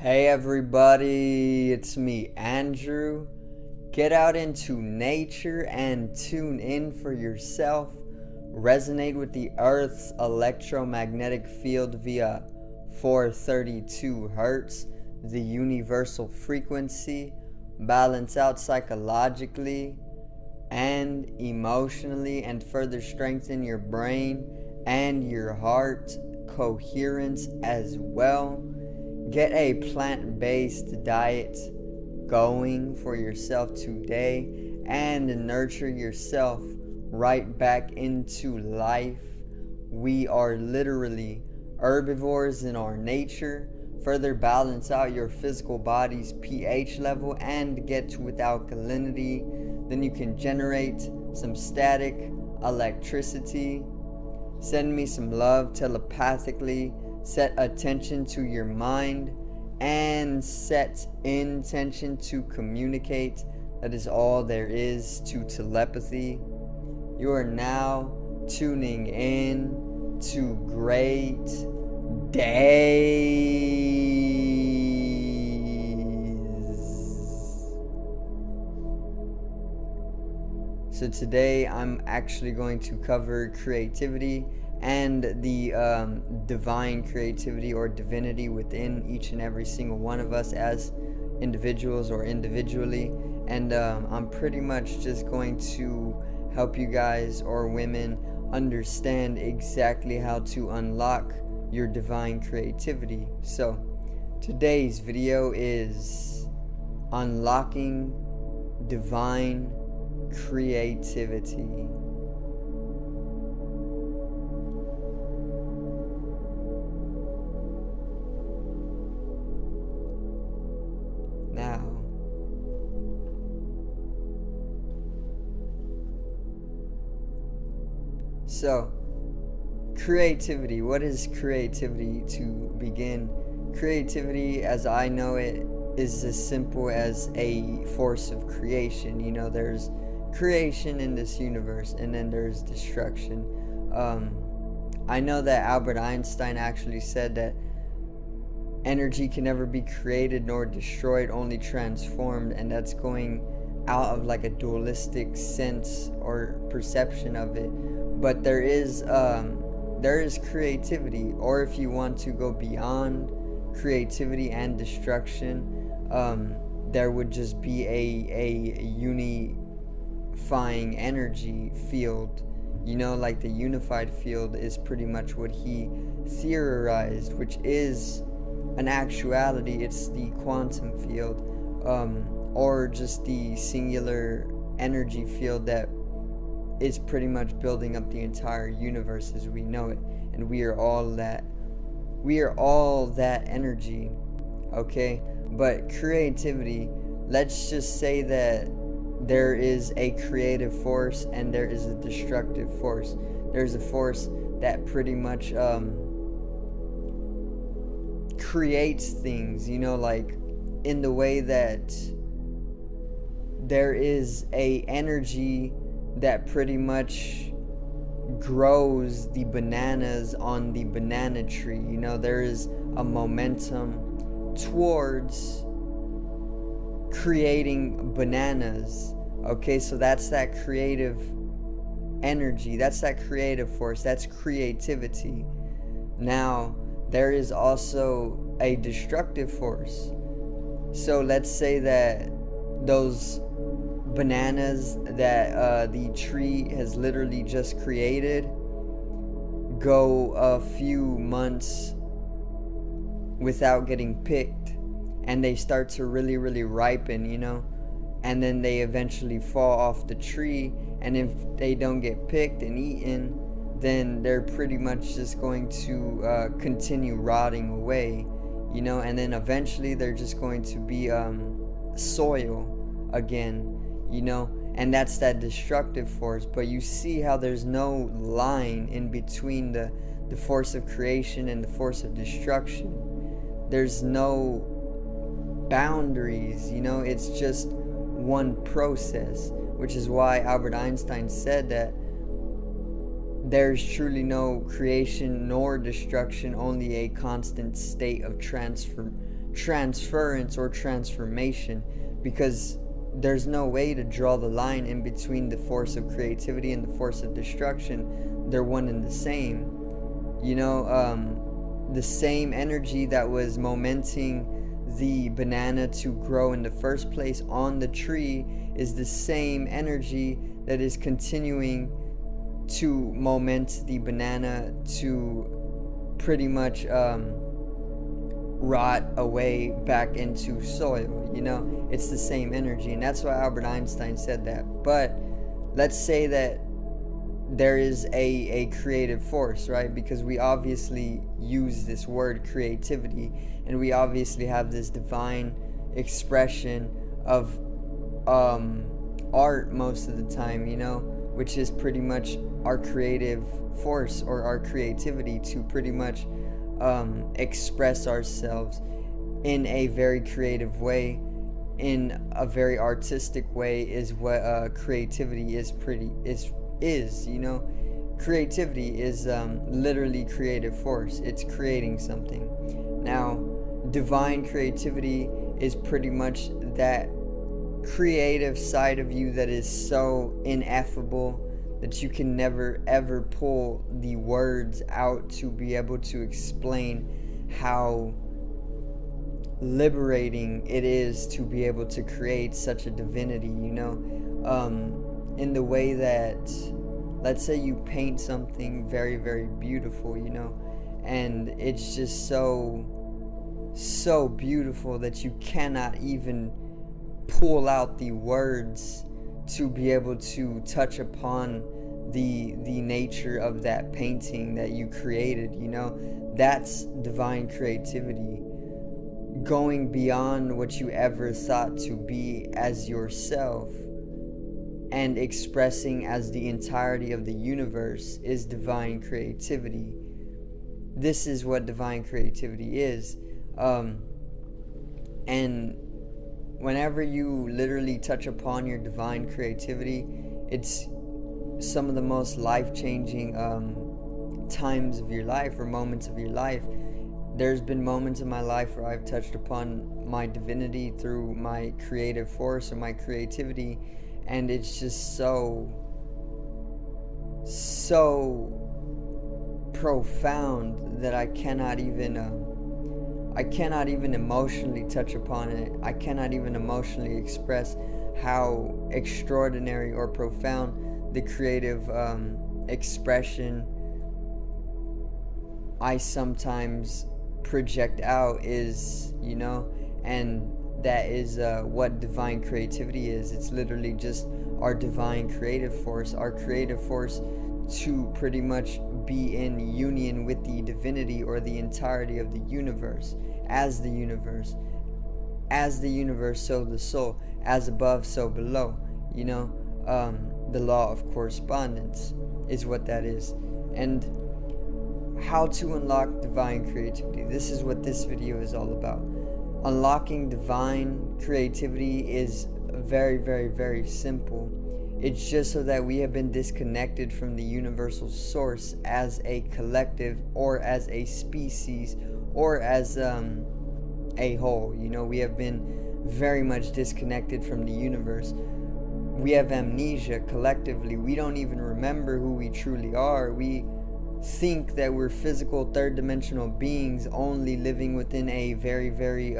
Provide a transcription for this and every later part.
Hey everybody, it's me, Andrew. Get out into nature and tune in for yourself. Resonate with the Earth's electromagnetic field via 432 Hertz, the universal frequency. Balance out psychologically and emotionally, and further strengthen your brain and your heart coherence as well. Get a plant-based diet going for yourself today and nurture yourself right back into life. We are literally herbivores in our nature. Further balance out your physical body's pH level and get to with alkalinity. Then you can generate some static electricity. Send me some love telepathically. Set attention to your mind and set intention to communicate. That is all there is to telepathy. You are now tuning in to great days. So today I'm actually going to cover creativity and the divine creativity or divinity within each and every single one of us as individuals or individually. And I'm pretty much just going to help you guys or women understand exactly how to unlock your divine creativity. So today's video is unlocking divine creativity. Now, so creativity. What is creativity to begin? Creativity, as I know it, is as simple as a force of creation. You know, there's creation in this universe, and then there's destruction. I know that Albert Einstein actually said that energy can never be created nor destroyed, only transformed, and that's going out of like a dualistic sense or perception of it. But there is creativity, or if you want to go beyond creativity and destruction, there would just be a unifying energy field. You know, like the unified field is pretty much what he theorized, which is an actuality. It's the quantum field, or just the singular energy field that is pretty much building up the entire universe as we know it, and we are all that energy. Okay, but creativity, let's just say that there is a creative force and there is a destructive force. There's a force that pretty much creates things, you know, like in the way that there is a energy that pretty much grows the bananas on the banana tree. You know, there is a momentum towards creating bananas. Okay, so that's that creative energy, that's that creative force, that's creativity. Now there is also a destructive force. So let's say that those bananas that the tree has literally just created go a few months without getting picked, and they start to really ripen, you know, and then they eventually fall off the tree, and if they don't get picked and eaten, then they're pretty much just going to continue rotting away, you know, and then eventually they're just going to be soil again, you know, and that's that destructive force. But you see how there's no line in between the force of creation and the force of destruction. There's no boundaries, you know, it's just one process, which is why Albert Einstein said that there's truly no creation nor destruction, only a constant state of transference or transformation, because there's no way to draw the line in between the force of creativity and the force of destruction. They're one and the same. The same energy that was momenting the banana to grow in the first place on the tree is the same energy that is continuing to moment the banana to pretty much rot away back into soil. It's the same energy, and that's why Albert Einstein said that. But let's say that there is a creative force, right? Because we obviously use this word creativity, and we obviously have this divine expression of art most of the time, which is pretty much our creative force or our creativity to pretty much express ourselves in a very creative way, in a very artistic way, is what creativity is. Creativity is literally creative force. It's creating something. Now, divine creativity is pretty much that creative side of you that is so ineffable that you can never ever pull the words out to be able to explain how liberating it is to be able to create such a divinity, in the way that, let's say you paint something very, very beautiful, and it's just so beautiful that you cannot even pull out the words to be able to touch upon the nature of that painting that you created. That's divine creativity, going beyond what you ever thought to be as yourself and expressing as the entirety of the universe is divine creativity. This is what divine creativity is. And whenever you literally touch upon your divine creativity, it's some of the most life-changing times of your life or moments of your life. There's been moments in my life where I've touched upon my divinity through my creative force or my creativity, and it's just so profound that I cannot even emotionally touch upon it. I cannot even emotionally express how extraordinary or profound the creative expression I sometimes project out is, and that is what divine creativity is. It's literally just our divine creative force, our creative force to pretty much be in union with the divinity or the entirety of the universe. As the universe, so the soul, as above, so below. The law of correspondence is what that is. And how to unlock divine creativity. This is what this video is all about. Unlocking divine creativity is very, very, very simple. It's just so that we have been disconnected from the universal source as a collective or as a species or as a whole. We have been very much disconnected from the universe. We have amnesia collectively. We don't even remember who we truly are. We think that we're physical third-dimensional beings only living within a very, very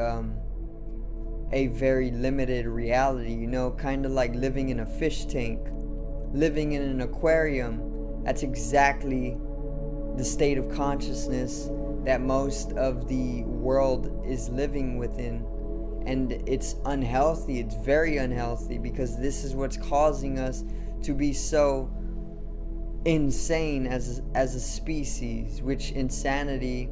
limited reality, kind of like living in a fish tank, living in an aquarium. That's exactly the state of consciousness that most of the world is living within. And it's unhealthy. It's very unhealthy, because this is what's causing us to be so insane as a species, which insanity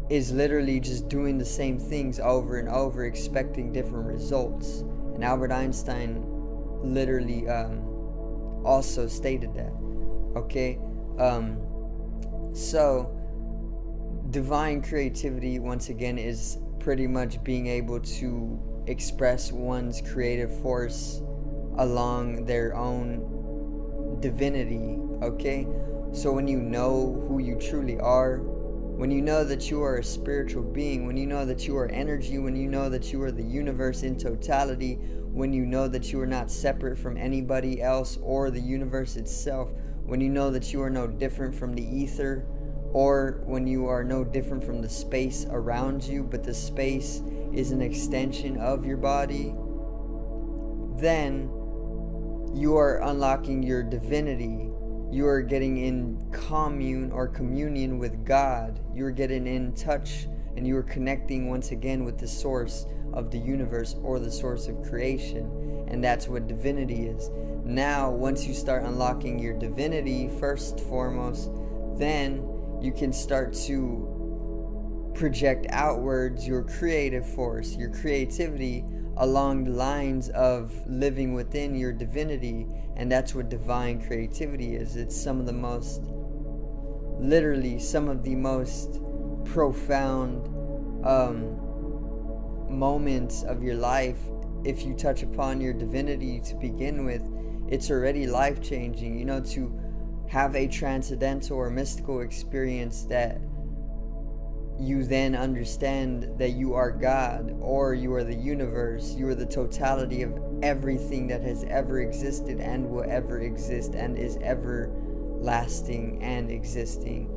is literally just doing the same things over and over, expecting different results. And Albert Einstein literally also stated that. Okay, so divine creativity, once again, is pretty much being able to express one's creative force along their own divinity. Okay, so when you know who you truly are, when you know that you are a spiritual being, when you know that you are energy, when you know that you are the universe in totality, when you know that you are not separate from anybody else or the universe itself, when you know that you are no different from the ether, or when you are no different from the space around you, but the space is an extension of your body, then you are unlocking your divinity. You are getting in commune or communion with God. You are getting in touch, and you are connecting once again with the source of the universe or the source of creation. And that's what divinity is. Now, once you start unlocking your divinity, first foremost, then you can start to project outwards your creative force, your creativity, along the lines of living within your divinity. And that's what divine creativity is. It's some of the most profound moments of your life. If you touch upon your divinity to begin with, it's already life-changing. To have a transcendental or mystical experience that you then understand that you are God, or you are the universe, you are the totality of everything that has ever existed and will ever exist and is ever lasting and existing,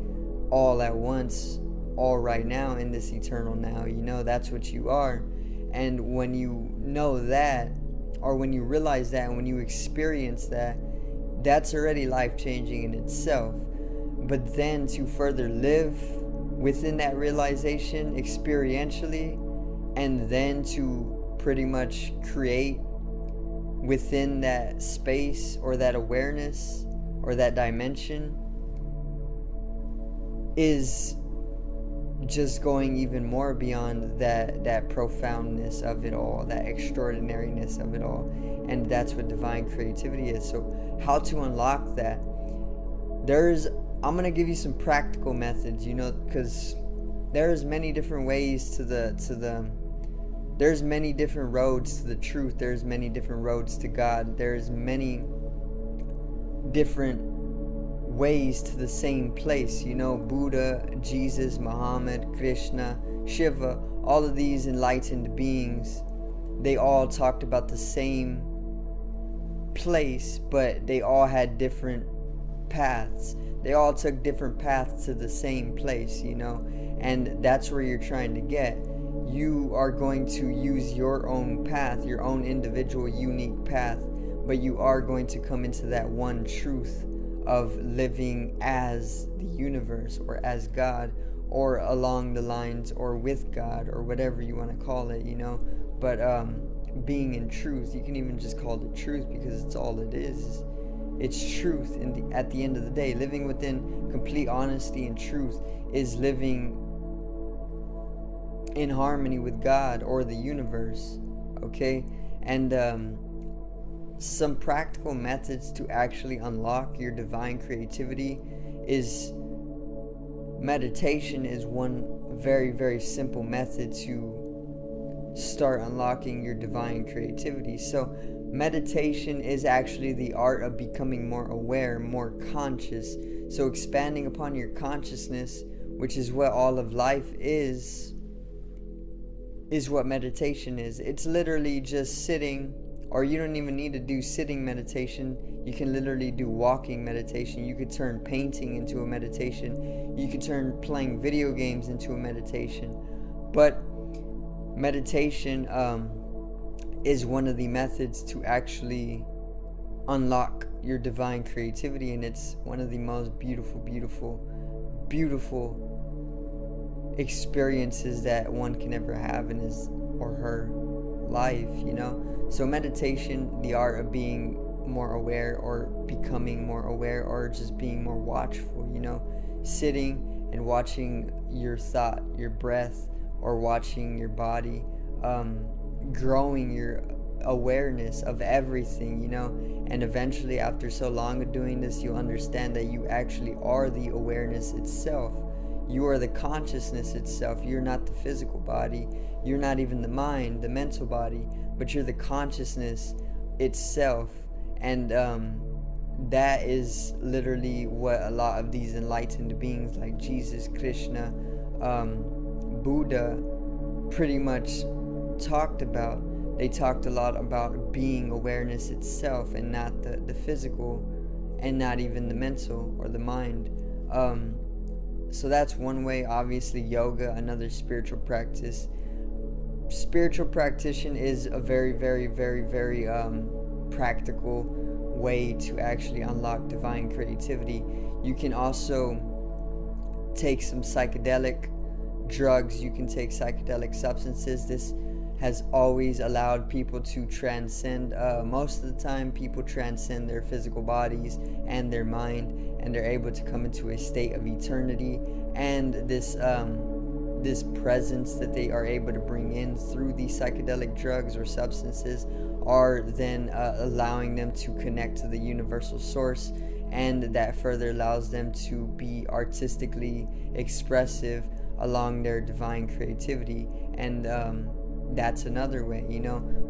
all at once, all right now in this eternal now. That's what you are. And when you know that, or when you realize that, and when you experience that, that's already life-changing in itself. But then to further live within that realization experientially, and then to pretty much create within that space or that awareness or that dimension, is just going even more beyond that profoundness of it all, that extraordinariness of it all. And that's what divine creativity is. So how to unlock that? I'm going to give you some practical methods, because there's many different ways there's many different roads to the truth. There's many different roads to God. There's many different ways to the same place. Buddha, Jesus, Muhammad, Krishna, Shiva, all of these enlightened beings, they all talked about the same place, but they all had different paths. They all took different paths to the same place, and that's where you're trying to get. You are going to use your own path, your own individual unique path, but you are going to come into that one truth of living as the universe, or as God, or along the lines, or with God, or whatever you want to call it, but being in truth. You can even just call it truth, because it's all it is. It's truth. At the end of the day, living within complete honesty and truth is living in harmony with God or the universe. Okay? And some practical methods to actually unlock your divine creativity is meditation. Is one very, very simple method to start unlocking your divine creativity. So meditation is actually the art of becoming more aware, more conscious. So expanding upon your consciousness, which is what all of life is what meditation is. It's literally just sitting, or you don't even need to do sitting meditation. You can literally do walking meditation. You could turn painting into a meditation. You could turn playing video games into a meditation. But meditation is one of the methods to actually unlock your divine creativity, and it's one of the most beautiful experiences that one can ever have in his or her life. So meditation, the art of being more aware, or becoming more aware, or just being more watchful, sitting and watching your thought, your breath, or watching your body, growing your awareness of everything, and eventually, after so long of doing this, you'll understand that you actually are the awareness itself. You are the consciousness itself. You're not the physical body. You're not even the mind, the mental body, but you're the consciousness itself. And that is literally what a lot of these enlightened beings like Jesus, Krishna, Buddha pretty much talked about. They talked a lot about being awareness itself, and not the physical, and not even the mental or the mind. So that's one way. Obviously, yoga, another spiritual practice. Spiritual practitioner is a very, very, very, very practical way to actually unlock divine creativity. You can also take some psychedelic drugs, you can take psychedelic substances. This has always allowed people to transcend. Most of the time, people transcend their physical bodies and their mind, and they're able to come into a state of eternity. And this presence that they are able to bring in through these psychedelic drugs or substances are then allowing them to connect to the universal source, and that further allows them to be artistically expressive along their divine creativity. And that's another way,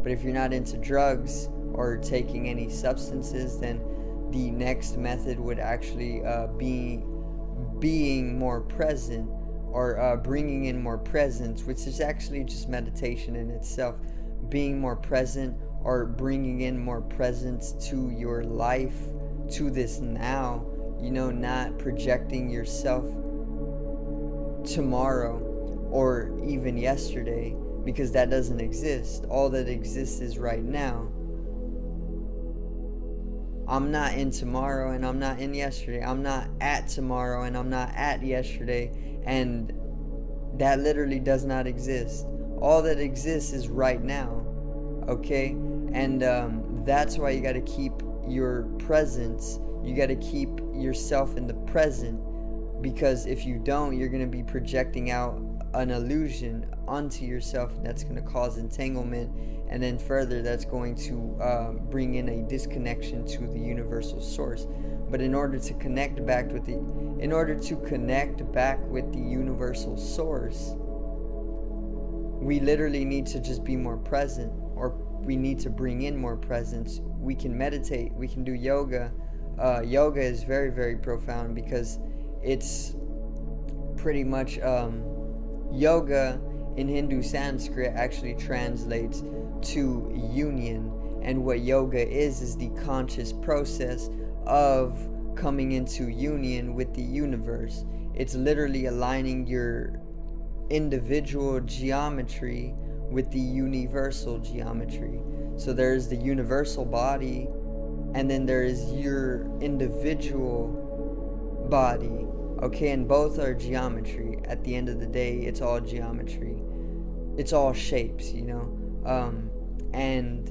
but if you're not into drugs or taking any substances, then the next method would actually be being more present, or bringing in more presence, which is actually just meditation in itself. Being more present, or bringing in more presence to your life, to this now, not projecting yourself tomorrow or even yesterday, because that doesn't exist. All that exists is right now. I'm not in tomorrow and I'm not in yesterday. I'm not at tomorrow and I'm not at yesterday. And that literally does not exist. All that exists is right now. Okay? And that's why you got to keep your presence. You got to keep yourself in the present. Because if you don't, you're going to be projecting out an illusion onto yourself, and that's going to cause entanglement, and then further that's going to bring in a disconnection to the universal source. But in order to connect back with the universal source, we literally need to just be more present, or we need to bring in more presence. We can meditate, we can do yoga. Yoga is very, very profound, because it's pretty much yoga in Hindu Sanskrit actually translates to union. And what yoga is the conscious process of coming into union with the universe. It's literally aligning your individual geometry with the universal geometry. So there's the universal body, and then there is your individual body. Okay, and both are geometry. At the end of the day, it's all geometry. It's all shapes, and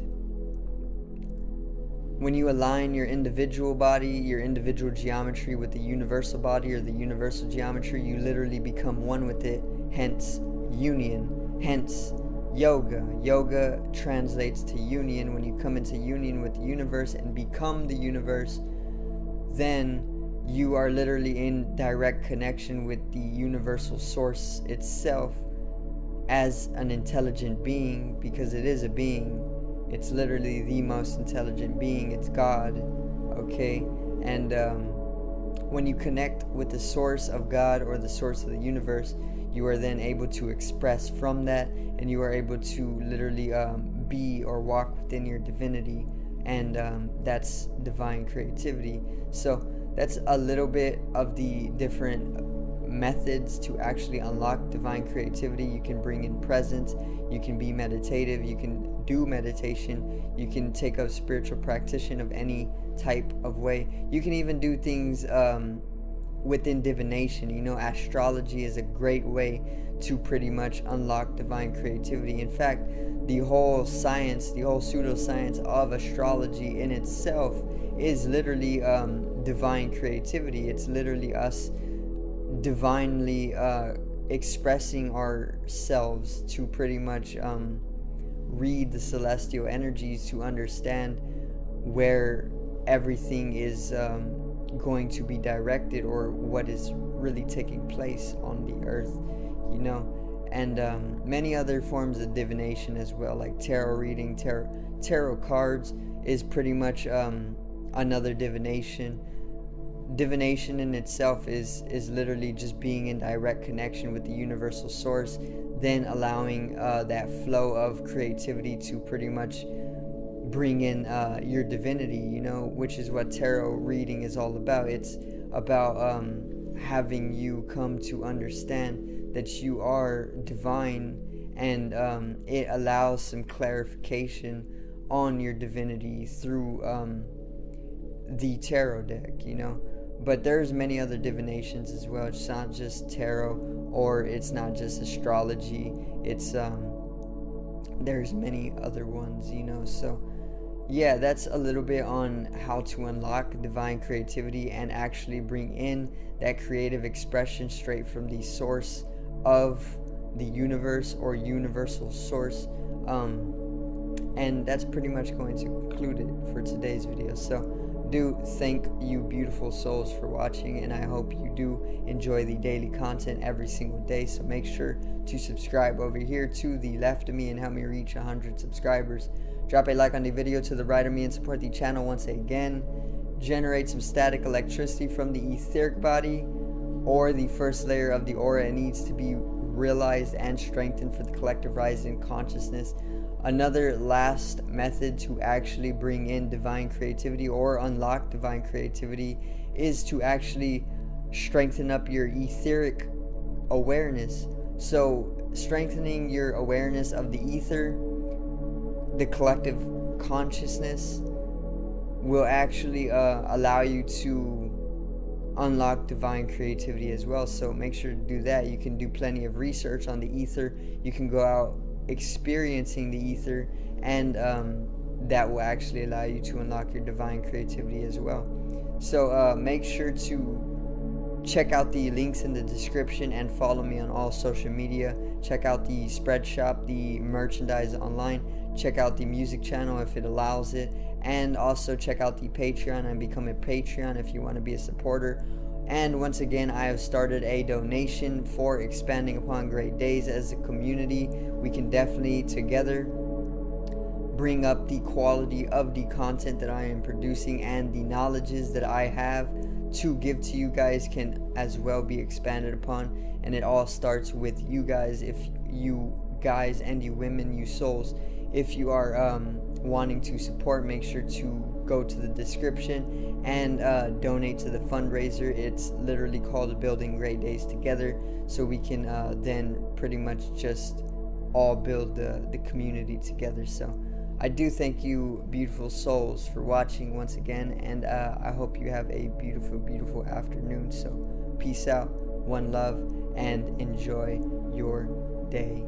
when you align your individual body, your individual geometry with the universal body or the universal geometry, you literally become one with it, hence union, hence yoga. Yoga translates to union. When you come into union with the universe and become the universe, then you are literally in direct connection with the universal source itself as an intelligent being, because it is a being. It's literally the most intelligent being. It's God. Okay? And when you connect with the source of God or the source of the universe, you are then able to express from that, and you are able to literally be or walk within your divinity, and that's divine creativity. So that's a little bit of the different methods to actually unlock divine creativity. You can bring in presence, you can be meditative, you can do meditation, you can take up spiritual practitioner of any type of way. You can even do things within divination. Astrology is a great way to pretty much unlock divine creativity. In fact, the whole science, the whole pseudoscience of astrology in itself is literally divine creativity. It's literally us divinely expressing ourselves to pretty much read the celestial energies, to understand where everything is going to be directed, or what is really taking place on the earth, and many other forms of divination as well, like tarot reading. Tarot cards is pretty much another divination. divination in itself is literally just being in direct connection with the universal source, then allowing that flow of creativity to pretty much bring in your divinity, which is what tarot reading is all about. It's about having you come to understand that you are divine, and it allows some clarification on your divinity through the tarot deck, But there's many other divinations as well. It's not just tarot, or it's not just astrology. It's there's many other ones, So yeah, that's a little bit on how to unlock divine creativity and actually bring in that creative expression straight from the source of the universe or universal source. And that's pretty much going to conclude it for today's video. So do thank you beautiful souls for watching, and I hope you do enjoy the daily content every single day. So make sure to subscribe over here to the left of me and help me reach 100 subscribers. Drop a like on the video to the right of me and support the channel once again. Generate some static electricity from the etheric body or the first layer of the aura. It needs to be realized and strengthened for the collective rising consciousness. Another last method to actually bring in divine creativity or unlock divine creativity is to actually strengthen up your etheric awareness. So strengthening your awareness of the ether, the collective consciousness, will actually allow you to unlock divine creativity as well. So make sure to do that. You can do plenty of research on the ether. You can go out experiencing the ether, and that will actually allow you to unlock your divine creativity as well. So make sure to check out the links in the description and follow me on all social media. Check out the spread shop, the merchandise online. Check out the music channel if it allows it, and also check out the Patreon and become a Patreon if you want to be a supporter. And once again, I have started a donation for Expanding Upon Great Days. As a community, we can definitely together bring up the quality of the content that I am producing, and the knowledges that I have to give to you guys can as well be expanded upon. And it all starts with you guys. If you guys and you women, you souls, if you are wanting to support, make sure to go to the description and donate to the fundraiser. It's literally called Building Great Days Together, so we can then pretty much just all build the community together. So I do thank you beautiful souls for watching once again, and I hope you have a beautiful afternoon. So peace out, one love, and enjoy your day.